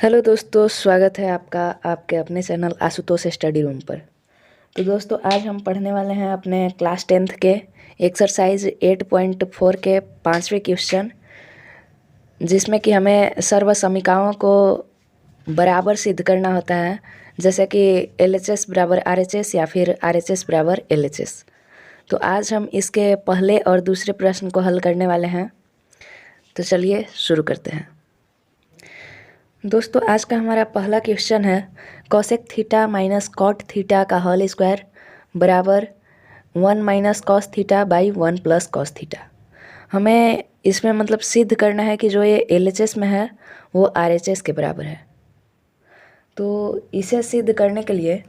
Hello दोस्तों, स्वागत है आपका आपके अपने चैनल आशुतोष स्टडी रूम पर। तो दोस्तों, आज हम पढ़ने वाले हैं अपने क्लास 10th के एक्सरसाइज 8.4 के 5वें क्वेश्चन, जिसमें कि हमें सर्वसमीकरणों को बराबर सिद्ध करना होता है, जैसे कि LHS बराबर RHS या फिर RHS बराबर LHS। तो आज हम इसके पहले और दूसरे प्रश्न को हल करने वाले हैं। तो चलिए शुरू करते हैं। दोस्तों, आज का हमारा पहला क्वेश्चन है cosec theta minus cot theta का होल स्क्वायर बराबर 1 minus cos theta by 1 plus cos theta. हमें इसमें मतलब सिद्ध करना है कि जो ये LHS में है वो RHS के बराबर है। तो इसे सिद्ध करने के लिए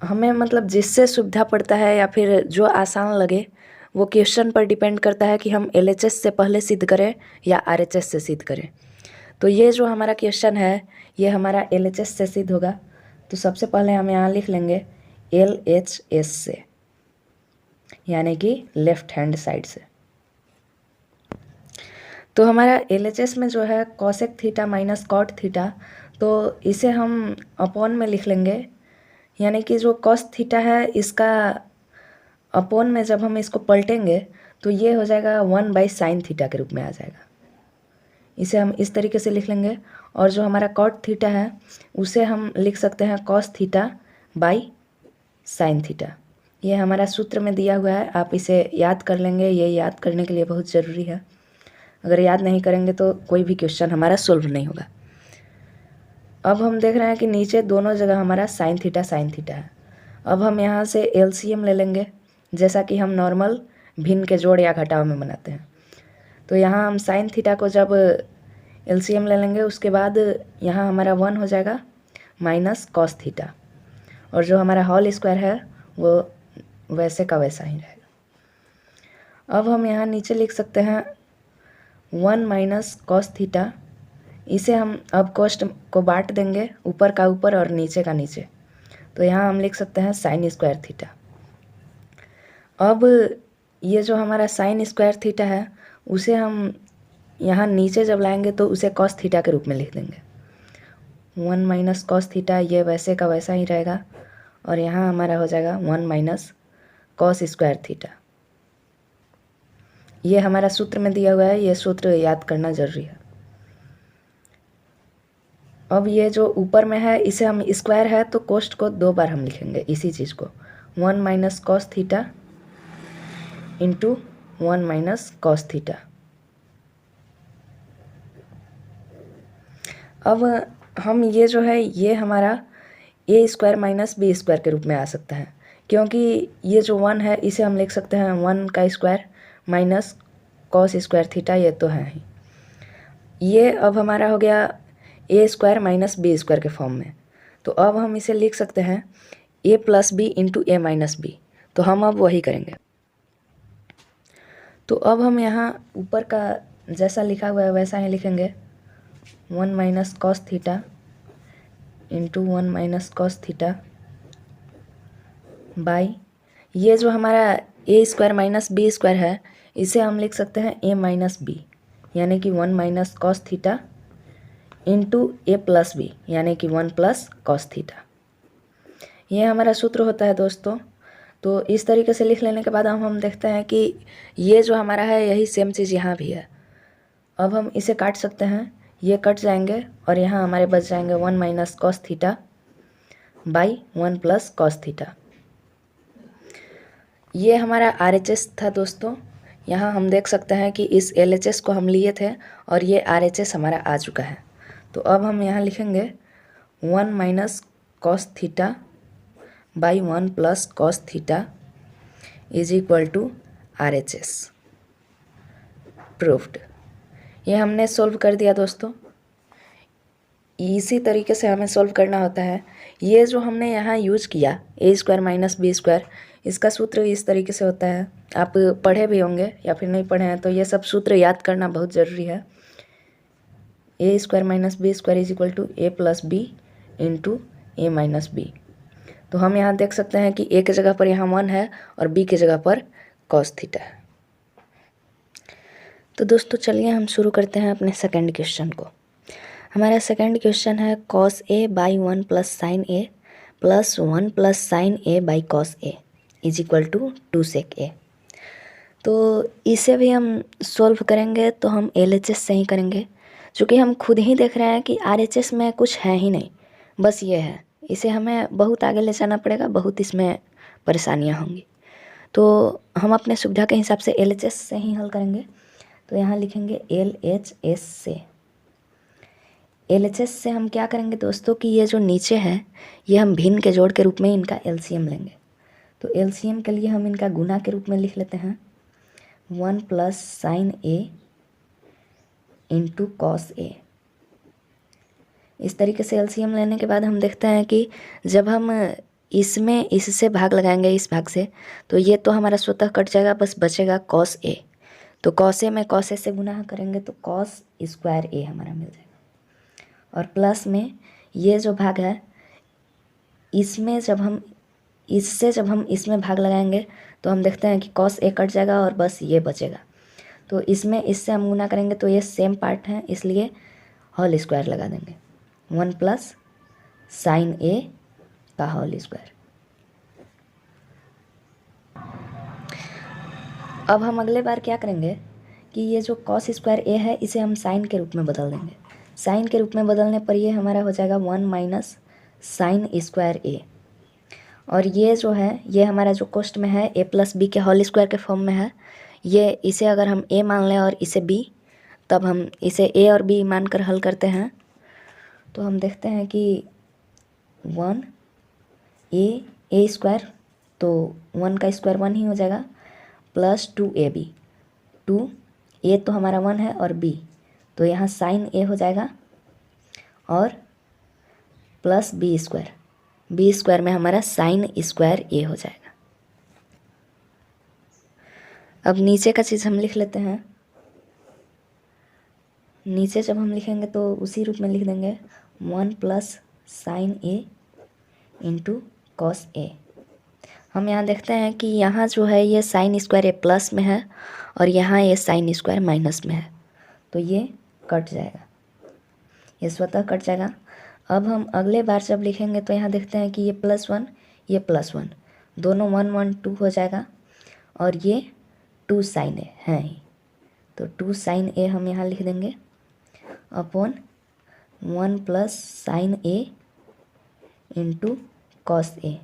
हमें मतलब जिससे सुविधा पड़ता है या फिर जो आसान लगे वो क्वेश्चन पर डिपेंड करता है कि हम LHS से पहले सिद्ध करें या RHS से सिद्ध करें। तो ये जो हमारा क्वेश्चन है ये हमारा LHS से सिद्ध होगा। तो सबसे पहले हम यहाँ लिख लेंगे LHS से, यानी कि लेफ्ट हैंड साइड से। तो हमारा LHS में जो है cosec theta minus cot theta, तो इसे हम अपॉन में लिख लेंगे, यानी कि जो कॉस थीटा है इसका अपॉन में जब हम इसको पलटेंगे तो ये हो जाएगा 1 बाई साइन थीटा के रूप में आ जाएगा। इसे हम इस तरीके से लिख लेंगे। और जो हमारा कॉट थीटा है उसे हम लिख सकते हैं cos theta by sine theta. ये हमारा सूत्र में दिया हुआ है, आप इसे याद कर लेंगे। ये याद करने के लिए बहुत ज़रूरी है, अगर याद नहीं करेंगे तो कोई भी क्वेश्चन हमारा सोल्व नहीं होगा। अब हम देख रहे हैं कि नीचे दोनों जगह हमारा साइन थीटा है। अब हम यहाँ से LCM ले लेंगे, जैसा कि हम नॉर्मल भिन्न के जोड़ या घटाव में बनाते हैं। तो यहाँ हम साइन थीटा को जब LCM ले लेंगे उसके बाद यहाँ हमारा 1 हो जाएगा माइनस कॉस थीटा, और जो हमारा होल स्क्वायर है वो वैसे का वैसा ही रहेगा। अब हम यहाँ नीचे लिख सकते हैं 1 माइनस कॉस थीटा। इसे हम अब कॉस्ट को बांट देंगे, ऊपर का ऊपर और नीचे का नीचे। तो यहाँ हम लिख सकते हैं साइन स्क्वायर थीटा। अब ये जो हमारा साइन स्क्वायर थीटा है उसे हम यहाँ नीचे जब लाएंगे तो उसे कॉस थीटा के रूप में लिख देंगे। 1 माइनस कॉस थीटा, ये वैसे का वैसा ही रहेगा, और यहाँ हमारा हो जाएगा 1 माइनस कॉस स्क्वायर थीटा। ये हमारा सूत्र में दिया हुआ है, ये सूत्र याद करना जरूरी है। अब ये जो ऊपर में है इसे हम स्क्वायर है तो कोष्ट को 2 बार हम लिखेंगे इसी चीज़ को, 1 minus cos theta into 1 minus cos theta. अब हम ये जो है ये हमारा A square minus B square के रूप में आ सकता है, क्योंकि ये जो 1 है इसे हम लिख सकते हैं 1 का square minus cos square theta, ये तो है ही। ये अब हमारा हो गया A square minus B square के फॉर्म में। तो अब हम इसे लिख सकते हैं A plus B into A minus B. तो हम अब वही करेंगे। तो अब हम यहाँ ऊपर का जैसा लिखा हुआ है वैसा ही लिखेंगे, 1 minus cos theta into 1 minus cos theta by ये जो हमारा A square minus B square है इसे हम लिख सकते हैं A माइनस बी, यानी कि 1 minus cos theta into A plus B, यानी कि 1 प्लस कॉस थीटा। ये हमारा सूत्र होता है दोस्तों। तो इस तरीके से लिख लेने के बाद हम देखते हैं कि ये जो हमारा है यही सेम चीज़ यहाँ भी है। अब हम इसे काट सकते हैं, ये कट जाएंगे और यहाँ हमारे बच जाएंगे 1 minus cos theta by 1 plus cos theta. ये हमारा RHS था दोस्तों। यहाँ हम देख सकते हैं कि इस LHS को हम लिए थे और ये RHS हमारा आ चुका है। तो अब हम यहाँ लिखेंगे 1 minus cos theta by 1 plus cos theta is equal to RHS। Proofed. ये हमने सोल्व कर दिया दोस्तों। इसी तरीके से हमें सोल्व करना होता है। ये जो हमने यहाँ यूज किया A square minus B square, इसका सूत्र इस तरीके से होता है। आप पढ़े भी होंगे या फिर नहीं पढ़े हैं तो ये सब सूत्र याद करना बहुत ज़रूरी है। A square minus B square is equal to A plus B into A minus B. तो हम यहाँ देख सकते हैं कि A की जगह पर यहाँ 1 है और B की जगह पर कॉस थीटा है। तो दोस्तों चलिए हम शुरू करते हैं अपने सेकंड क्वेश्चन को। हमारा सेकंड क्वेश्चन है cos a by 1 plus sine a plus 1 plus sine a by cos a is equal to 2 sec a। तो इसे भी हम सॉल्व करेंगे तो हम LHS से ही करेंगे, क्योंकि हम खुद ही देख रहे हैं कि RHS में कुछ है ही नहीं, बस ये है। इसे हमें बहुत आगे ले जाना पड़ेगा, बहुत इसमें परेशानियां होंगी। तो हम अपने सुविधा के हिसाब से LHS से ही हल करेंगे। तो यहाँ लिखेंगे LHS से। LHS से हम क्या करेंगे दोस्तों कि ये जो नीचे है ये हम भिन्न के जोड़ के रूप में इनका LCM लेंगे। तो LCM के लिए हम इनका गुना के रूप में लिख लेते हैं 1 plus sine a into cos a। इस तरीके से LCM लेने के बाद हम देखते हैं कि जब हम इसमें इससे भाग लगाएंगे इस भाग से, तो ये तो हमारा स्वतः कट जाएगा, बस बचेगा cos a। तो cos a में cos a से गुना करेंगे तो cos स्क्वायर a हमारा मिल जाएगा। और प्लस में ये जो भाग है इसमें जब हम इसमें भाग लगाएंगे तो हम देखते हैं कि cos a कट जाएगा और बस ये बचेगा। तो इसमें इससे हम गुना करेंगे तो ये सेम पार्ट है, इसलिए होल स्क्वायर लगा देंगे 1 प्लस साइन a का होल स्क्वायर। अब हम अगले बार क्या करेंगे कि ये जो cos स्क्वायर a है इसे हम साइन के रूप में बदल देंगे। साइन के रूप में बदलने पर ये हमारा हो जाएगा 1 माइनस साइन स्क्वायर a। और ये जो है ये हमारा जो कोष्ट में है a प्लस बी के होल स्क्वायर के फॉर्म में है। ये इसे अगर हम a मान लें और इसे b, तब हम इसे a और b मानकर हल करते हैं तो हम देखते हैं कि 1 a स्क्वायर, तो 1 का स्क्वायर 1 ही हो जाएगा, प्लस 2ab। 2a तो हमारा 1 है और b तो यहाँ साइन a हो जाएगा और प्लस b स्क्वायर में हमारा साइन स्क्वायर a हो जाएगा। अब नीचे का चीज़ हम लिख लेते हैं। नीचे जब हम लिखेंगे तो उसी रूप में लिख देंगे 1 plus sine a into cos a। हम यहाँ देखते हैं कि यहाँ जो है ये साइन स्क्वायर a प्लस में है और यहाँ ये साइन स्क्वायर माइनस में है, तो ये कट जाएगा, ये स्वतः कट जाएगा। अब हम अगले बार जब लिखेंगे तो यहाँ देखते हैं कि ये +1 ये +1 दोनों 1 1 2 हो जाएगा और ये 2 साइन a है ही, तो 2 साइन a हम यहाँ लिख देंगे upon 1 plus sine a into cos a।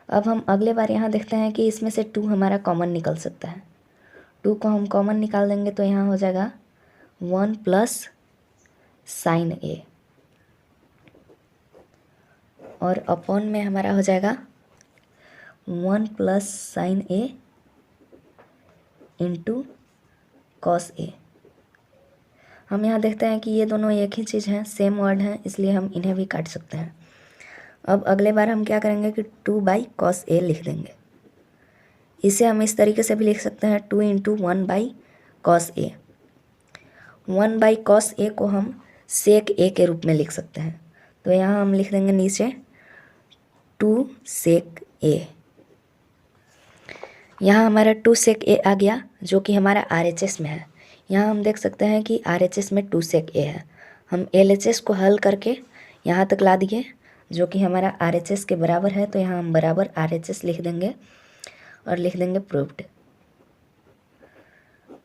अब हम अगले बार यहाँ देखते हैं कि इसमें से 2 हमारा कॉमन निकल सकता है। 2 को हम कॉमन निकाल देंगे तो यहाँ हो जाएगा 1 प्लस साइन a और अपॉन में हमारा हो जाएगा 1 plus sine a into cos a। हम यहाँ देखते हैं कि ये दोनों एक ही चीज़ हैं, सेम वर्ड हैं, इसलिए हम इन्हें भी काट सकते हैं। अब अगले बार हम क्या करेंगे कि 2 बाई कॉस a लिख देंगे। इसे हम इस तरीके से भी लिख सकते हैं 2 into 1 by cos a। 1 by cos a को हम सेक a के रूप में लिख सकते हैं, तो यहाँ हम लिख देंगे नीचे 2 सेक a। यहाँ हमारा 2 सेक a आ गया जो कि हमारा RHS में है। यहाँ हम देख सकते हैं कि RHS में 2 सेक a है। हम LHS को हल करके यहाँ तक ला दिए जो कि हमारा RHS के बराबर है, तो यहाँ हम बराबर RHS लिख देंगे और लिख देंगे प्रूव्ड।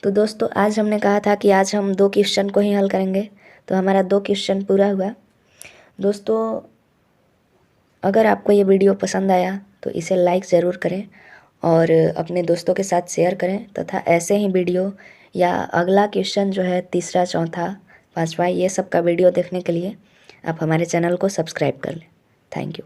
तो दोस्तों आज हमने कहा था कि आज हम 2 क्वेश्चन को ही हल करेंगे, तो हमारा 2 क्वेश्चन पूरा हुआ। दोस्तों अगर आपको ये वीडियो पसंद आया तो इसे लाइक ज़रूर करें और अपने दोस्तों के साथ शेयर करें, तथा ऐसे ही वीडियो या अगला क्वेश्चन जो है 3रा 4था 5वां ये सब का वीडियो देखने के लिए आप हमारे चैनल को सब्सक्राइब कर लें। Thank you.